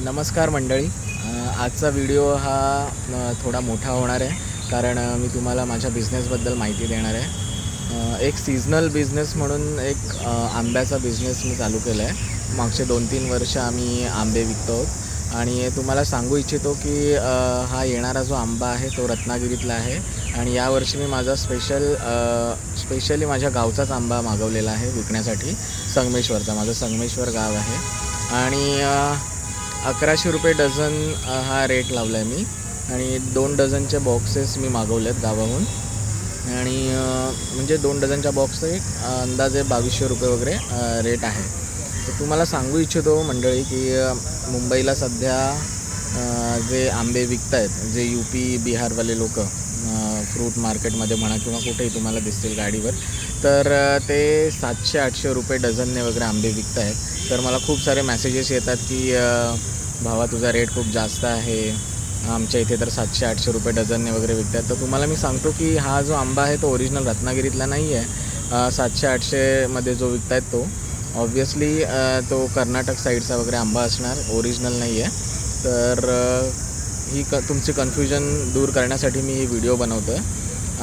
नमस्कार मंडळी. आजचा व्हिडिओ हा थोडा मोठा होणार आहे कारण मी तुम्हाला माझ्या बिझनेसबद्दल माहिती देणार आहे. एक सीझनल बिझनेस म्हणून एक आंब्याचा बिझनेस मी चालू केला आहे. मागचे 2-3 वर्ष आम्ही आंबे विकतो आहोत आणि तुम्हाला सांगू इच्छितो की हा येणारा जो आंबा आहे तो रत्नागिरीतला आहे आणि यावर्षी मी माझा स्पेशली माझ्या गावचाच आंबा मागवलेला आहे विकण्यासाठी. संगमेश्वरचा, माझं संगमेश्वर गाव आहे आणि 1100 रुपये डझन हा रेट लावला आहे मी आणि 2 डझनचे बॉक्सेस मी मागवले आहेत गावाहून आणि म्हणजे 2 डझनच्या बॉक्सचं एक अंदाजे 2200 रुपये वगैरे रेट आहे. तर तुम्हाला सांगू इच्छितो मंडळी की मुंबईला सध्या जे आंबे विकत आहेत, जे UP बिहारवाले लोक फ्रूट मार्केटमध्ये म्हणा किंवा कुठेही तुम्हाला दिसतील गाडीवर, तर ते 700-800 रुपये डझनने वगैरे आंबे विकत आहेत. तर मला खूप सारे मेसेजेस येतात की भावा तुझा रेट खूप जास्त आहे, आमच्या इथे तर 700-800 रुपये डझनने वगैरे विकत आहेत. तर तुम्हाला मी सांगतो की हा जो आंबा आहे तो ओरिजिनल रत्नागिरीतला नाही आहे. 700-800मध्ये जो विकत आहेत तो ऑब्व्हियसली तो कर्नाटक साईडचा वगैरे आंबा असणार, ओरिजिनल नाही आहे. तर ही तुमची कन्फ्युजन दूर करण्यासाठी मी ही व्हिडिओ बनवतो आहे.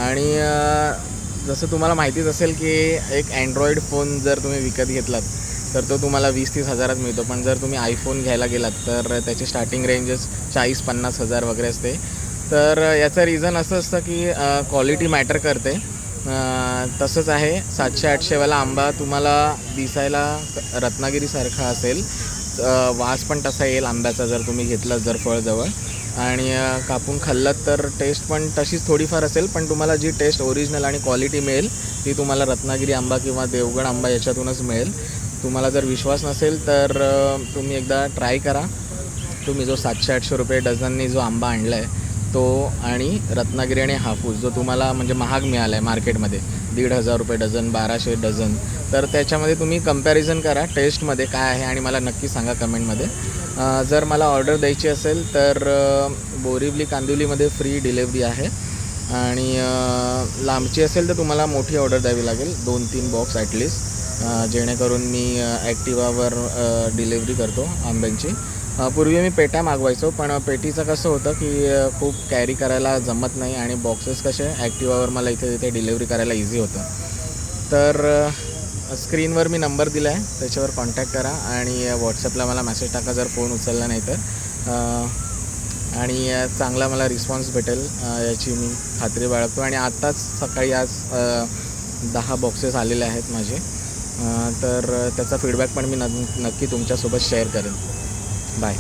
आणि जसं तुम्हाला माहितीच असेल की एक अँड्रॉईड फोन जर तुम्ही विकत घेतलात तर तो तुम्हाला 20-30 हजारात मिळतो, पण जर तुम्ही आयफोन घ्यायला गेलात तर त्याची स्टार्टिंग रेंजेस 40-50 हजार वगैरे असते. तर याचं रिझन असं असतं की क्वालिटी मॅटर करते. तसंच आहे, 700-800वाला आंबा तुम्हाला दिसायला रत्नागिरीसारखा असेल, वास पण तसा येईल आंब्याचा जर तुम्ही घेतलं जर फळजवळ, आणि कापून खाल्लं तर टेस्ट पण तशीच थोडीफार असेल, पण तुम्हाला जी टेस्ट ओरिजिनल आणि क्वालिटी मिळेल ती तुम्हाला रत्नागिरी आंबा किंवा देवगड आंबा याच्यातूनच मिळेल. तुम्हाला जर विश्वास नसेल तर तुम्ही एकदा ट्राय करा. तुम्ही जो 700-800 रुपये डझननी जो आंबा आणला आहे तो आणि रत्नागिरी आणि हापूस जो तुम्हाला म्हणजे महाग मिळाला आहे मार्केटमध्ये 1,500 रुपये डझन, 1200 डझन, तर त्याच्यामध्ये तुम्ही कंपॅरिझन करा टेस्टमध्ये काय आहे आणि मला नक्की सांगा कमेंटमध्ये. जर मला ऑर्डर द्यायची असेल तर बोरिवली कांदिवलीमध्ये फ्री डिलेवरी आहे आणि लांबची असेल तर तुम्हाला मोठी ऑर्डर द्यावी लागेल, 2-3 बॉक्स ॲटलिस्ट, जेणेकरून मी ॲक्टिवावर डिलेवरी करतो आंब्यांची. पूर्वी मी पेट्या मागवायचो, पण पेटीचं कसं होतं की खूप कॅरी करायला जमत नाही आणि बॉक्सेस कसे ॲक्टिवावर मला इथे तिथे डिलेवरी करायला इझी होतं. तर स्क्रीनवर मी नंबर दिला आहे, त्याच्यावर कॉन्टॅक्ट करा आणि व्हॉट्सअपला मला मेसेज टाका जर फोन उचलला नाही तर. आणि चांगला मला रिस्पॉन्स भेटेल याची मी खात्री बाळगतो. आणि आत्ताच सकाळी आज 10 बॉक्सेस आलेले आहेत माझे, तर त्याचा फीडबॅक पण मी नक्की तुमच्यासोबत शेअर करेन. बाय.